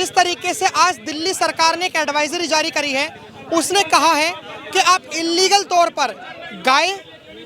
जिस तरीके से आज दिल्ली सरकार ने एक एडवाइजरी जारी करी है, उसने कहा है कि आप इल्लीगल तौर पर गाय,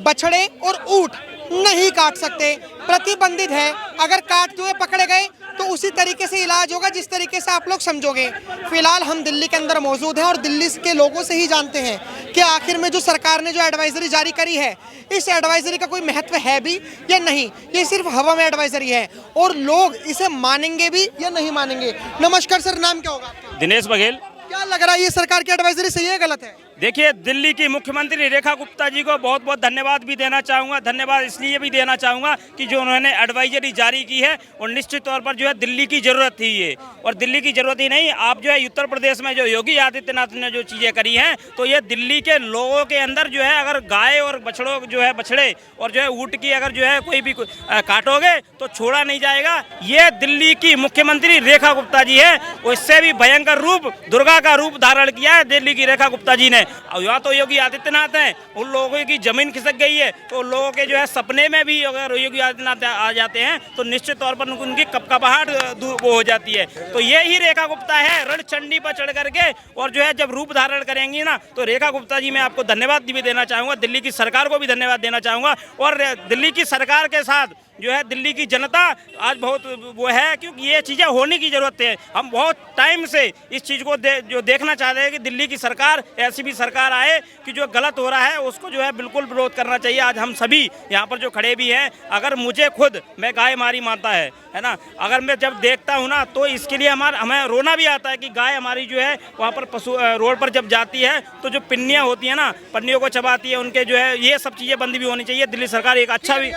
बछड़े और ऊंट नहीं काट सकते, प्रतिबंधित है। अगर काटते हुए पकड़े गए तो उसी तरीके से इलाज होगा जिस तरीके से आप लोग समझोगे। फिलहाल हम दिल्ली के अंदर मौजूद हैं और दिल्ली के लोगों से ही जानते हैं कि आखिर में जो सरकार ने जो एडवाइजरी जारी करी है, इस एडवाइजरी का कोई महत्व है भी या नहीं, ये सिर्फ हवा में एडवाइजरी है और लोग इसे मानेंगे भी या नहीं मानेंगे। नमस्कार सर, नाम क्या होगा? दिनेश बघेल। क्या लग रहा है, ये सरकार की एडवाइजरी सही है गलत है? देखिए, दिल्ली की मुख्यमंत्री रेखा गुप्ता जी को बहुत बहुत धन्यवाद भी देना चाहूँगा। धन्यवाद इसलिए भी देना चाहूँगा कि जो उन्होंने एडवाइजरी जारी की है और निश्चित तौर पर जो है दिल्ली की ज़रूरत थी ये, और दिल्ली की ज़रूरत ही नहीं, आप जो है उत्तर प्रदेश में जो योगी आदित्यनाथ ने जो चीज़ें करी हैं, तो ये दिल्ली के लोगों के अंदर जो है अगर गाय और बछड़ों जो है बछड़े और जो है ऊँट की अगर जो है कोई भी काटोगे तो छोड़ा नहीं जाएगा। ये दिल्ली की मुख्यमंत्री रेखा गुप्ता जी है, उससे भी भयंकर रूप दुर्गा का रूप धारण किया है दिल्ली की रेखा गुप्ता जी ने। और यहाँ तो योगी आदित्यनाथ हैं, उन लोगों की जमीन खिसक गई है, तो उन लोगों के जो है सपने में भी अगर योगी आदित्यनाथ आ जाते हैं तो निश्चित तौर पर उनकी कपकपाहट वो हो जाती है। तो ये ही रेखा गुप्ता है, रणचंडी पर चढ़ करके और जो है जब रूप धारण करेंगी ना, तो रेखा गुप्ता जी मैं आपको धन्यवाद भी देना चाहूँगा, दिल्ली की सरकार को भी धन्यवाद देना चाहूँगा। और दिल्ली की सरकार के साथ जो है दिल्ली की जनता आज बहुत वो है, क्योंकि ये चीज़ें होने की ज़रूरत है। हम बहुत टाइम से इस चीज़ को जो देखना चाहते हैं कि दिल्ली की सरकार ऐसी भी सरकार आए कि जो गलत हो रहा है उसको जो है बिल्कुल विरोध करना चाहिए। आज हम सभी यहाँ पर जो खड़े भी हैं, अगर मुझे खुद मैं गाय मारी मानता है ना, अगर मैं जब देखता हूँ ना तो इसके लिए हमें रोना भी आता है कि गाय हमारी जो है वहाँ पर पशु रोड पर जब जाती है तो जो पिन्नियाँ होती हैं ना, पन्नियों को चबाती है, उनके जो है ये सब चीज़ें बंद भी होनी चाहिए। दिल्ली सरकार एक अच्छा भी।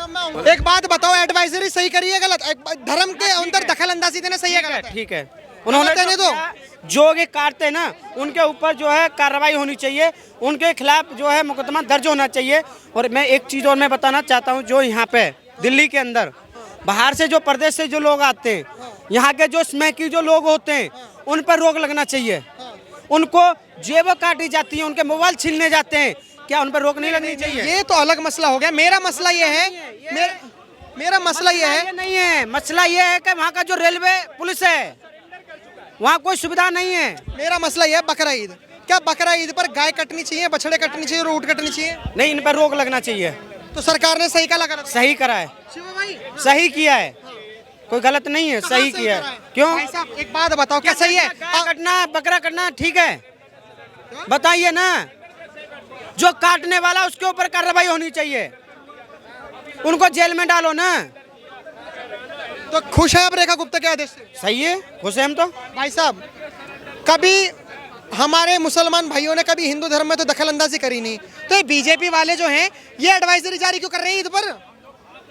एक बात बताओ, एडवाइजरी सही करी है गलत? धर्म के अंदर दखल अंदाजी देना सही है गलत? ठीक है, उन्होंने जो ये काटते हैं ना उनके ऊपर जो है कार्रवाई होनी चाहिए, उनके खिलाफ जो है मुकदमा दर्ज होना चाहिए। और मैं एक चीज़ और मैं बताना चाहता हूँ, जो यहाँ पे दिल्ली के अंदर बाहर से जो प्रदेश से जो लोग आते हैं, यहाँ के जो स्मैकी जो लोग होते हैं उन पर रोक लगना चाहिए। उनको जेबें काटी जाती हैं, उनके मोबाइल छीनने जाते हैं, क्या उन पर रोक नहीं लगनी चाहिए? ये तो अलग मसला हो गया। मेरा मसला ये है, मेरा मसला ये है, नहीं है मसला ये है कि वहाँ का जो रेलवे पुलिस है वहाँ कोई सुविधा नहीं है। मेरा मसला ये है बकरा ईद। क्या बकरा ईद पर गाय कटनी चाहिए, बछड़े कटनी चाहिए और ऊँट कटनी चाहिए? नहीं, इन पर रोक लगना चाहिए। तो सरकार ने सही करा? सही करा है, सही किया है, कोई गलत नहीं है, सही किया है। क्यों? एक बात बताओ, क्या सही है? कटना बकरा कटना ठीक है, बताइए ना। जो काटने वाला उसके ऊपर कार्रवाई होनी चाहिए, उनको जेल में डालो ना। तो खुश है आप रेखा गुप्ता के आदेश से? सही है, खुश है हम तो। भाई साहब, कभी हमारे मुसलमान भाइयों ने कभी हिंदू धर्म में तो दखल अंदाजी करी नहीं, तो ये बीजेपी वाले जो हैं ये एडवाइजरी जारी क्यों कर रहे हैं ईद पर?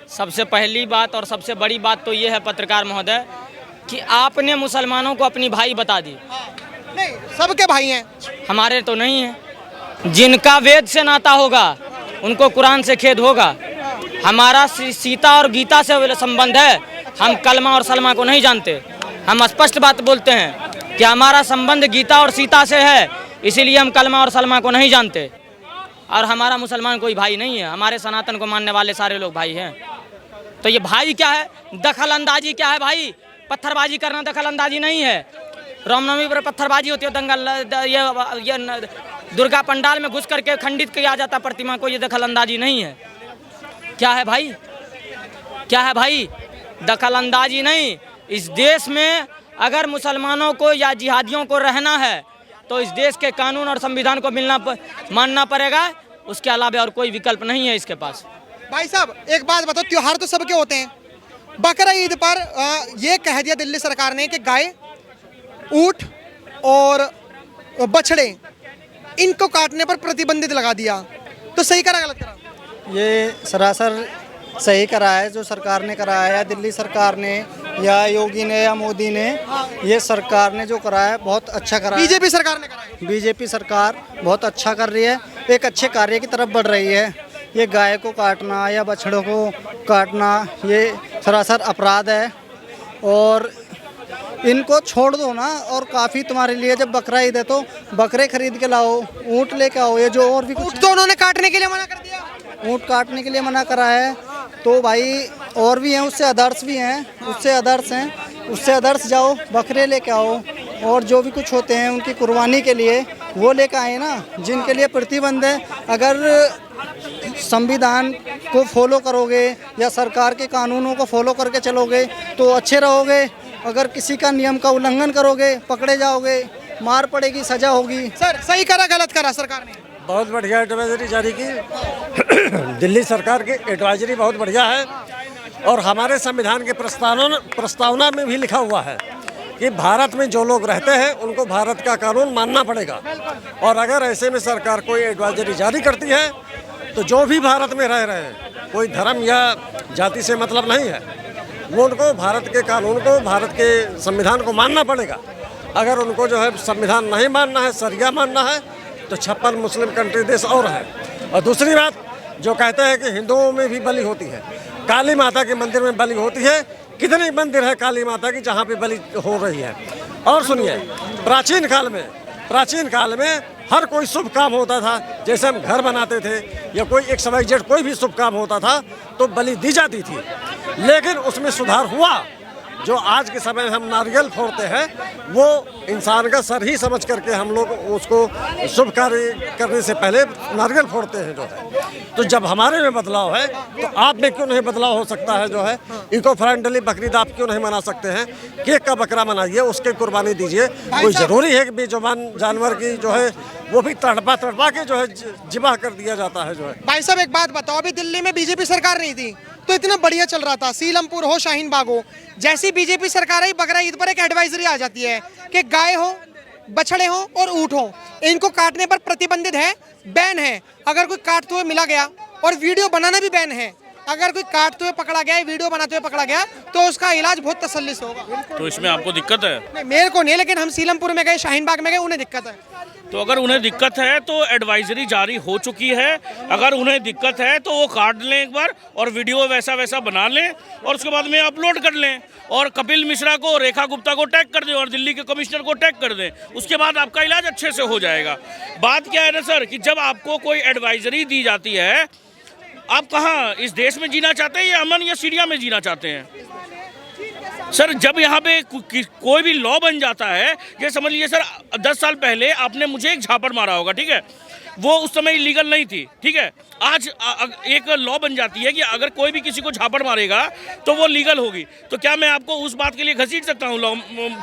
सबसे पहली बात और सबसे बड़ी बात तो ये है पत्रकार महोदय कि आपने मुसलमानों को अपनी भाई बता दी। नहीं, सबके भाई हैं, हमारे तो नहीं है। जिनका वेद से नाता होगा उनको कुरान से खेद होगा। हमारा सीता और गीता से संबंध है, हम कलमा और सलमा को नहीं जानते। हम स्पष्ट बात बोलते हैं कि हमारा संबंध गीता और सीता से है, इसीलिए हम कलमा और सलमा को नहीं जानते। और हमारा मुसलमान कोई भाई नहीं है, हमारे सनातन को मानने वाले सारे लोग भाई हैं। तो ये भाई क्या है, दखल अंदाजी क्या है भाई? पत्थरबाजी करना दखल अंदाजी नहीं है। रामनवमी पर पत्थरबाजी होती है, दंगल, ये दुर्गा पंडाल में घुस करके खंडित किया जाता प्रतिमा को, ये दखल अंदाजी नहीं है। क्या है भाई, क्या है भाई? दखल अंदाजी नहीं। इस देश में अगर मुसलमानों को या जिहादियों को रहना है तो इस देश के कानून और संविधान को मानना पड़ेगा, उसके अलावा और कोई विकल्प नहीं है इसके पास। भाई साहब, एक बात बताओ, त्योहार तो सबके होते हैं, बकरा ईद पर ये कह दिया दिल्ली सरकार ने कि गाय, ऊंट और बछड़े इनको काटने पर प्रतिबंधित लगा दिया, तो सही करा गलत करा? ये सरासर सही करा है जो सरकार ने कराया है, दिल्ली सरकार ने या योगी ने या मोदी ने, ये सरकार ने जो कराया है बहुत अच्छा करा है। बीजेपी सरकार ने कराया? बीजेपी सरकार बहुत अच्छा कर रही है, एक अच्छे कार्य की तरफ बढ़ रही है। ये गाय को काटना या बछड़ों को काटना ये सरासर अपराध है और इनको छोड़ दो ना। और काफ़ी तुम्हारे लिए जब बकरा ईद है तो बकरे खरीद के लाओ, ऊँट लेके आओ, ये जो और भी कुछ। ऊँट तो उन्होंने काटने के लिए मना कर दिया। ऊँट काटने के लिए मना करा है, तो भाई और भी हैं, उससे अदर्स भी हैं, उससे अदर्स हैं, उससे अदर्स जाओ, बकरे लेके आओ। और जो भी कुछ होते हैं उनकी कुर्बानी के लिए वो लेकर आए ना, जिनके लिए प्रतिबंध है। अगर संविधान को फॉलो करोगे या सरकार के कानूनों को फॉलो करके चलोगे तो अच्छे रहोगे। अगर किसी का नियम का उल्लंघन करोगे पकड़े जाओगे, मार पड़ेगी, सजा होगी। सर सही करा गलत करा सरकार ने? बहुत बढ़िया एडवाइजरी जारी की दिल्ली सरकार की एडवाइजरी बहुत बढ़िया है। और हमारे संविधान के प्रस्तावना में भी लिखा हुआ है कि भारत में जो लोग रहते हैं उनको भारत का कानून मानना पड़ेगा। और अगर ऐसे में सरकार कोई एडवाइजरी जारी करती है तो जो भी भारत में रह रहे हैं, कोई धर्म या जाति से मतलब नहीं है, वो उनको भारत के कानून को, भारत के संविधान को मानना पड़ेगा। अगर उनको जो है संविधान नहीं मानना है, शरिया मानना है, तो 56 मुस्लिम कंट्री देश और है। और दूसरी बात, जो कहते हैं कि हिंदुओं में भी बलि होती है, काली माता के मंदिर में बलि होती है। कितने मंदिर है काली माता की जहाँ पे बलि हो रही है? और सुनिए, प्राचीन काल में हर कोई शुभ काम होता था, जैसे हम घर बनाते थे या कोई XYZ कोई भी शुभ काम होता था तो बलि दी जाती थी। लेकिन उसमें सुधार हुआ। जो आज के समय हम नारियल फोड़ते हैं वो इंसान का सर ही समझ करके हम लोग उसको शुभ कार्य करने से पहले नारियल फोड़ते हैं जो है। तो जब हमारे में बदलाव है तो आप में क्यों नहीं बदलाव हो सकता है? जो है इको फ्रेंडली बकरीद आप क्यों नहीं मना सकते हैं? केक का बकरा बनाइए, उसके कुर्बानी दीजिए। कोई ज़रूरी है कि बेजुबान जानवर की जो है वो भी तड़पा के जो है जिबा कर दिया जाता है जो है। भाई साहब एक बात बताओ, अभी दिल्ली में बीजेपी सरकार नहीं थी तो इतना बढ़िया चल रहा था, सीलमपुर हो, शाहीन बाग हो। जैसी बीजेपी सरकार आई, बकरा ईद पर एक एडवाइजरी आ जाती है कि गाय हो, बछड़े हो और ऊँट हो, इनको काटने पर प्रतिबंधित है, बैन है। अगर कोई काटते हुए मिला गया, और वीडियो बनाना भी बैन है, अगर कोई काटते हुए पकड़ा गया, वीडियो बनाते हुए पकड़ा गया तो उसका इलाज बहुत तसल्ली से होगा। तो इसमें आपको दिक्कत है? नहीं, मेरे को नहीं, लेकिन हम सीलमपुर में गए, शाहीन बाग में गए, उन्हें दिक्कत है। तो अगर उन्हें दिक्कत है तो एडवाइजरी जारी हो चुकी है। अगर उन्हें दिक्कत है तो वो काट लें एक बार और वीडियो वैसा बना लें और उसके बाद में अपलोड कर लें और कपिल मिश्रा को, रेखा गुप्ता को टैग कर दें और दिल्ली के कमिश्नर को टैग कर दें। उसके बाद आपका इलाज अच्छे से हो जाएगा। बात क्या है ना सर, कि जब आपको कोई एडवाइजरी दी जाती है, आप कहाँ इस देश में जीना चाहते हैं या अमन या सीरिया में जीना चाहते हैं? सर जब यहाँ पे कोई भी लॉ बन जाता है, ये समझ लीजिए सर 10 साल पहले आपने मुझे एक झापड़ मारा होगा, ठीक है, वो उस समय इलीगल नहीं थी, ठीक है। आज एक लॉ बन जाती है कि अगर कोई भी किसी को झापड़ मारेगा तो वो लीगल होगी। तो क्या मैं आपको उस बात के लिए घसीट सकता हूँ लॉ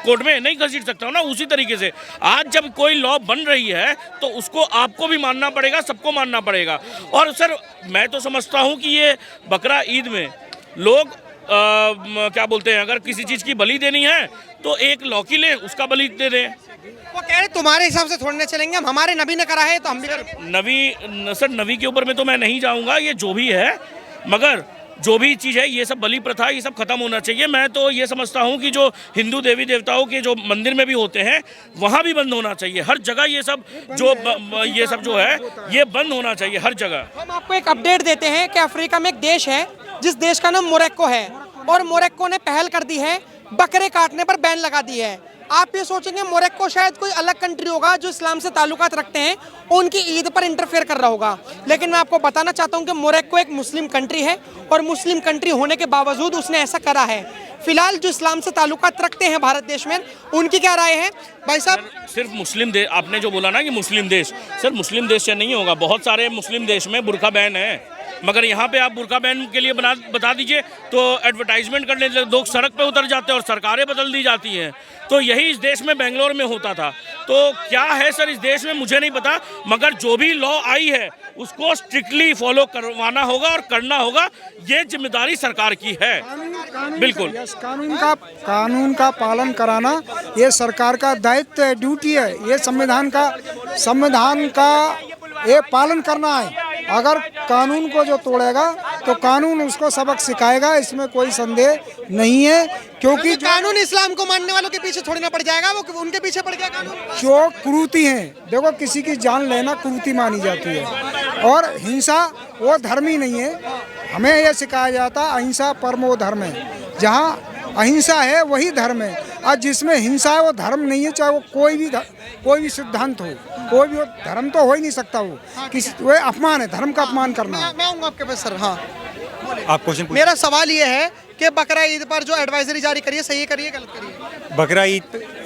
कोर्ट में? नहीं घसीट सकता हूँ ना। उसी तरीके से आज जब कोई लॉ बन रही है तो उसको आपको भी मानना पड़ेगा, सबको मानना पड़ेगा। और सर मैं तो समझता हूँ कि ये बकरा ईद में लोग क्या बोलते हैं, अगर किसी चीज़ की बलि देनी है तो एक लौकी लें, उसका बलि दे दें। वो कह रहे तुम्हारे हिसाब से थोड़ने चलेंगे हम, हमारे नबी ने करा है तो हम भी कर। सर नबी के ऊपर में तो मैं नहीं जाऊंगा, ये जो भी है, मगर जो भी चीज़ है ये सब बलि प्रथा ये सब खत्म होना चाहिए। मैं तो ये समझता हूँ कि जो हिंदू देवी देवताओं के जो मंदिर में भी होते हैं वहाँ भी बंद होना चाहिए। हर जगह ये सब जो है ये बंद होना चाहिए हर जगह। हम आपको एक अपडेट देते हैं कि अफ्रीका में एक देश है जिस देश का नाम मोरक्को है, और मोरक्को ने पहल कर दी है, बकरे काटने पर बैन लगा दी है। आप ये सोचेंगे मोरक्को शायद कोई अलग कंट्री होगा जो इस्लाम से ताल्लुकात रखते हैं, उनकी ईद पर इंटरफेयर कर रहा होगा, लेकिन मैं आपको बताना चाहता हूं कि मोरक्को एक मुस्लिम कंट्री है और मुस्लिम कंट्री होने के बावजूद उसने ऐसा करा है। फिलहाल जो इस्लाम से ताल्लुकात रखते हैं भारत देश में, उनकी क्या राय है भाई साहब? सिर्फ मुस्लिम देश, आपने जो बोला ना कि मुस्लिम देश, सर मुस्लिम देश से नहीं होगा। बहुत सारे मुस्लिम देश में बुर्का बैन है, मगर यहाँ पे आप बुर्का बैन के लिए बता दीजिए तो एडवर्टाइजमेंट करने लोग सड़क पे उतर जाते हैं और सरकारें बदल दी जाती हैं। तो यही इस देश में बेंगलोर में होता था। तो क्या है सर इस देश में मुझे नहीं पता, मगर जो भी लॉ आई है उसको स्ट्रिक्टली फॉलो करवाना होगा और करना होगा। ये जिम्मेदारी सरकार की है। बिल्कुल कानून का पालन कराना ये सरकार का दायित्व है, ड्यूटी है। ये संविधान का ये पालन करना है। अगर कानून को जो तोड़ेगा तो कानून उसको सबक सिखाएगा, इसमें कोई संदेह नहीं है। क्योंकि कानून इस्लाम को मानने वालों के पीछे थोड़ी ना पड़ जाएगा, वो उनके पीछे पड़ गया कानून। जो क्रूरती है, देखो किसी की जान लेना क्रूरती मानी जाती है, और हिंसा वो धर्म ही नहीं है। हमें यह सिखाया जाता अहिंसा परमो धर्म है। जहाँ अहिंसा है वही धर्म है, और जिसमें हिंसा है वो धर्म नहीं है। चाहे वो कोई भी सिद्धांत हो, कोई भी धर्म तो हो ही नहीं सकता। वो किसी वो अपमान है, धर्म का अपमान करना। मैं आऊँगा आपके पास सर। हाँ आप क्वेश्चन मेरा सवाल ये है कि बकरा ईद पर जो एडवाइजरी जारी करिए, सही करिए गलत करिए? बकरा ईद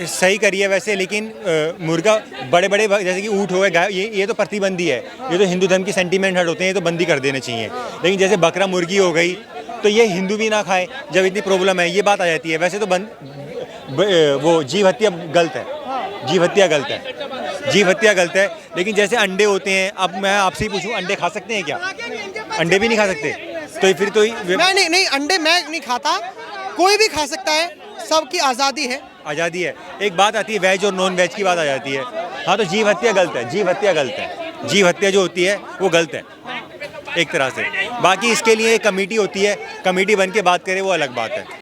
सही करी है वैसे, लेकिन मुर्गा बड़े बड़े जैसे कि ऊँट हो गए, गाय, ये तो प्रतिबंधी है, ये तो हिंदू धर्म की सेंटीमेंट हट होते हैं, ये तो बंदी कर देने चाहिए। लेकिन जैसे बकरा मुर्गी हो गई तो ये हिंदू भी ना खाए, जब इतनी प्रॉब्लम है ये बात आ जाती है। वैसे तो वो जीव हत्या गलत है, जीव हत्या गलत है, जीव हत्या गलत है। लेकिन जैसे अंडे होते हैं, अब मैं आपसे ही पूछूं, अंडे खा सकते हैं क्या? अंडे भी नहीं खा सकते, तो फिर तो नहीं अंडे मैं नहीं खाता, कोई भी खा सकता है, सबकी आज़ादी है। आज़ादी है। एक बात आती है वेज और नॉन वेज की बात आ जाती है। हाँ, तो जीव हत्या गलत है, जीव हत्या गलत है, जीव हत्या जो होती है वो गलत है एक तरह से। बाकी इसके लिए एक कमेटी होती है, कमेटी बन के बात करे वो अलग बात है।